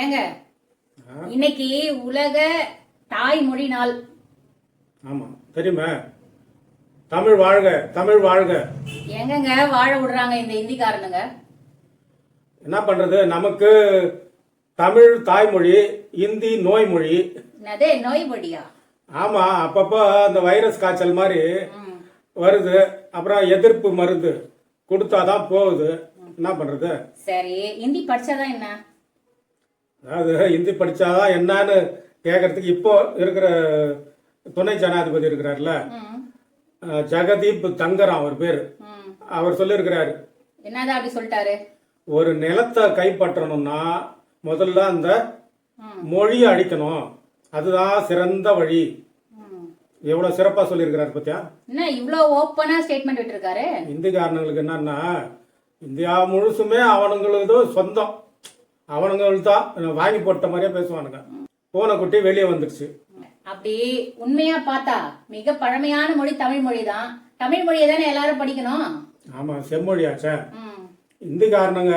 ஏங்க இன்னைக்கு உலக தாய்மொழி நாள். ஆமா தெரியுமா? தமிழ் வாழ்க, தமிழ் வாழ்க. எங்கங்க வாழ விடுறாங்க இந்த இந்திக்காரனுங்க? என்ன பண்றது, நமக்கு தமிழ் தாய்மொழி, இந்தி நோய்மொழி. என்னதே நோய் மொழியா? ஆமா, அப்பப்போ அந்த வைரஸ் காய்ச்சல் மாதிரி வருது. அப்புறம் எதிர்ப்பு மருந்து கொடுத்தாதான் போகுது. என்ன பண்றது? சரி, இந்தி படிச்சாதான் என்ன? அதாவது இந்தி படிச்சாதான் என்னன்னு கேட்கறதுக்கு இப்போ இருக்கிற துணை ஜனாதிபதி இருக்கிறார்ல, ஜெகதீப் தங்கராம் அவர் பேரு, அவர் சொல்லியிருக்கிறாரு. என்னதான் அப்படி சொல்லிட்டாரு? ஒரு நிலத்தை கைப்பற்றணும்னா முதல்ல அந்த மொழியை அழிக்கணும், அதுதான் சிறந்த வழி. எவ்வளவு சிறப்பா சொல்லியிருக்கிறாரு பத்தியா? என்ன இவ்வளவு ஓப்பனா ஸ்டேட்மெண்ட் விட்டுருக்காரு? இந்திக்காரனுங்களுக்கு என்னன்னா, இந்தியா முழுசுமே அவனுங்களுக்கு சொந்தம், அவனுங்களுக்கு தான் வாங்கி போட்ட மாதிரியே பேசுவானுங்க. போன குட்டி வெளியே வந்துருச்சு. அப்படி உண்மையா பார்த்தா மிக பழமையான மொழி தமிழ் மொழி தான். தமிழ் மொழியை தானே எல்லாரும் படிக்கணும். ஆமா, செம்மொழியாச்சே. இந்திக்காரனுங்க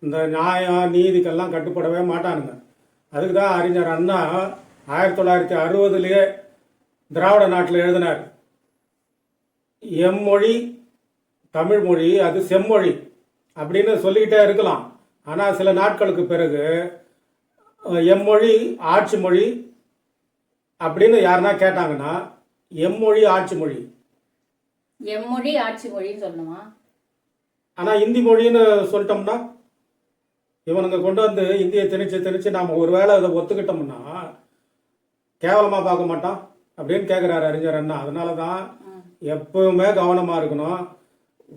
இந்த நியாயம் நீதிக்கெல்லாம் கட்டுப்படவே மாட்டானுங்க. அதுக்கு தான் அறிஞர் அண்ணா 1960 திராவிட நாட்டில் எழுதினார், எம்மொழி தமிழ் மொழி, அது செம்மொழி அப்படின்னு சொல்லிக்கிட்டே இருக்கலாம். ஆனால் சில நாட்களுக்கு பிறகு எம்மொழி ஆட்சி மொழி அப்படின்னு யாருன்னா கேட்டாங்கன்னா, எம்மொழி ஆட்சி மொழி, எம்மொழி ஆட்சி மொழின்னு சொல்லணுமா? ஆனால் இந்தி மொழின்னு சொல்லிட்டோம்னா, இவனுங்க கொண்டு வந்து இந்தியை திணிச்சு நாம் ஒரு வேளை அதை ஒத்துக்கிட்டோம்னா கேவலமாக பார்க்க மாட்டான் அப்படின்னு கேட்குறாரு அறிஞர் அண்ணா. அதனால தான் எப்பவுமே கவனமாக இருக்கணும்.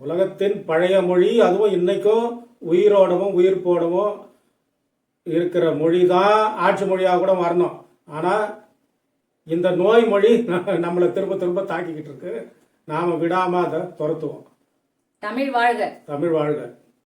உலகத்தின் பழைய மொழி, அதுவும் இன்னைக்கும் உயிரோடவும் உயிர் போடவும் இருக்கிற மொழி தான் ஆட்சி மொழியாக கூட வரணும். ஆனால் இந்த நோய் மொழி நம்மளை திரும்ப திரும்ப தாக்கிக்கிட்டு இருக்கு. நாம் விடாமல் அதை துரத்துவோம். தமிழ் வாழ்க, தமிழ் வாழ்க.